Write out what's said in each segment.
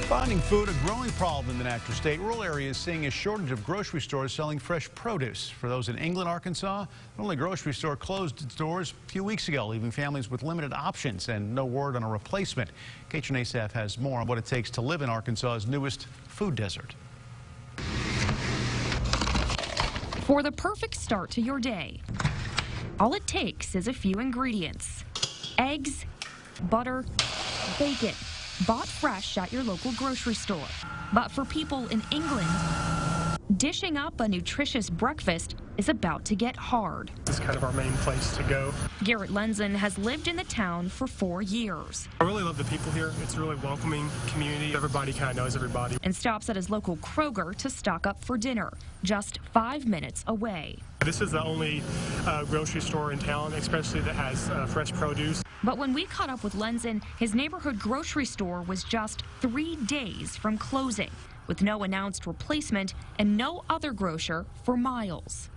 Finding food a growing problem in the natural state. Rural areas seeing a shortage of grocery stores selling fresh produce. For those in England, Arkansas, the only grocery store closed its doors a few weeks ago, leaving families with limited options and no word on a replacement. KHNA staff has more on what it takes to live in Arkansas's newest food desert. For the perfect start to your day, all it takes is a few ingredients: eggs, butter, bacon, bought fresh at your local grocery store. But for people in England, dishing up a nutritious breakfast is about to get hard. It's kind of our main place to go. Garrett Lenzen has lived in the town for 4 years. I really love the people here. It's a really welcoming community. Everybody kind of knows everybody. And stops at his local Kroger to stock up for dinner, just 5 minutes away. This is the only grocery store in town, especially that has fresh produce. But when we caught up with Lenzen, his neighborhood grocery store was just 3 days from closing, with no announced replacement and no other grocer for miles.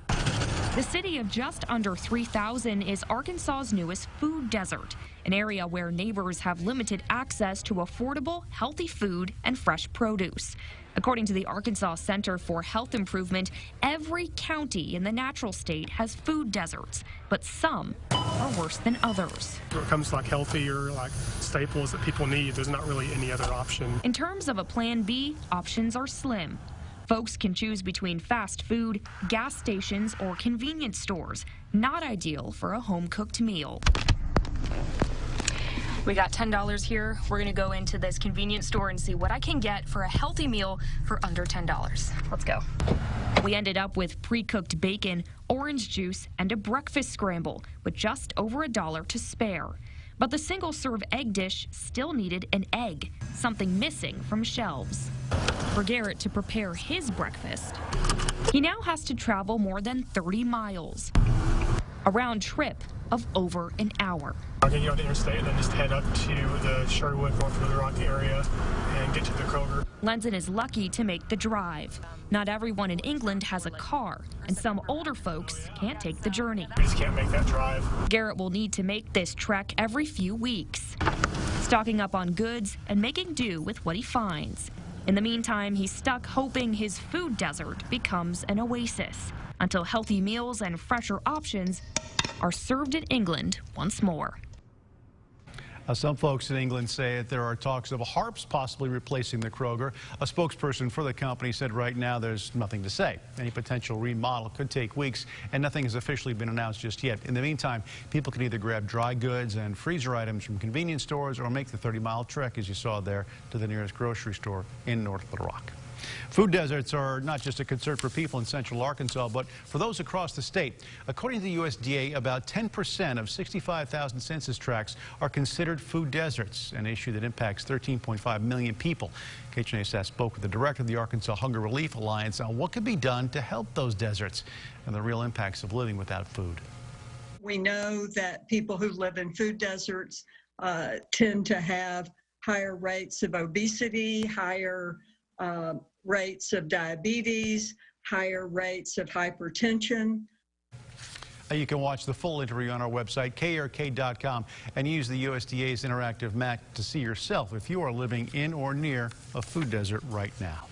The city of just under 3,000 is Arkansas's newest food desert, an area where neighbors have limited access to affordable, healthy food and fresh produce. According to the Arkansas Center for Health Improvement, every county in the natural state has food deserts, but some are worse than others. When it comes to healthier staples that people need, there's not really any other option. In terms of a plan B, options are slim. Folks can choose between fast food, gas stations, or convenience stores. Not ideal for a home-cooked meal. We got $10 here. We're going to go into this convenience store and see what I can get for a healthy meal for under $10. Let's go. We ended up with pre-cooked bacon, orange juice, and a breakfast scramble with just over $1 to spare. But the single-serve egg dish still needed an egg, something missing from shelves. For Garrett to prepare his breakfast, he now has to travel more than 30 miles, a round trip of over an hour. I'm going to get on the interstate and then just head up to the Sherwood, North Little Rock area and get to the Kroger. Lenzen is lucky to make the drive. Not everyone in England has a car, and some older folks can't take the journey. We just can't make that drive. Garrett will need to make this trek every few weeks, stocking up on goods and making do with what he finds. In the meantime, he's stuck hoping his food desert becomes an oasis until healthy meals and fresher options are served in England once more. Some folks in England say that there are talks of Harps possibly replacing the Kroger. A spokesperson for the company said right now there's nothing to say. Any potential remodel could take weeks, and nothing has officially been announced just yet. In the meantime, people can either grab dry goods and freezer items from convenience stores or make the 30-mile trek, as you saw there, to the nearest grocery store in North Little Rock. Food deserts are not just a concern for people in central Arkansas, but for those across the state. According to the USDA, about 10% of 65,000 census tracts are considered food deserts, an issue that impacts 13.5 million people. KHNA staff spoke with the director of the Arkansas Hunger Relief Alliance on what could be done to help those deserts and the real impacts of living without food. We know that people who live in food deserts tend to have higher rates of obesity, higher rates of diabetes, higher rates of hypertension. You can watch the full interview on our website, KARK.com, and use the USDA's interactive map to see yourself if you are living in or near a food desert right now.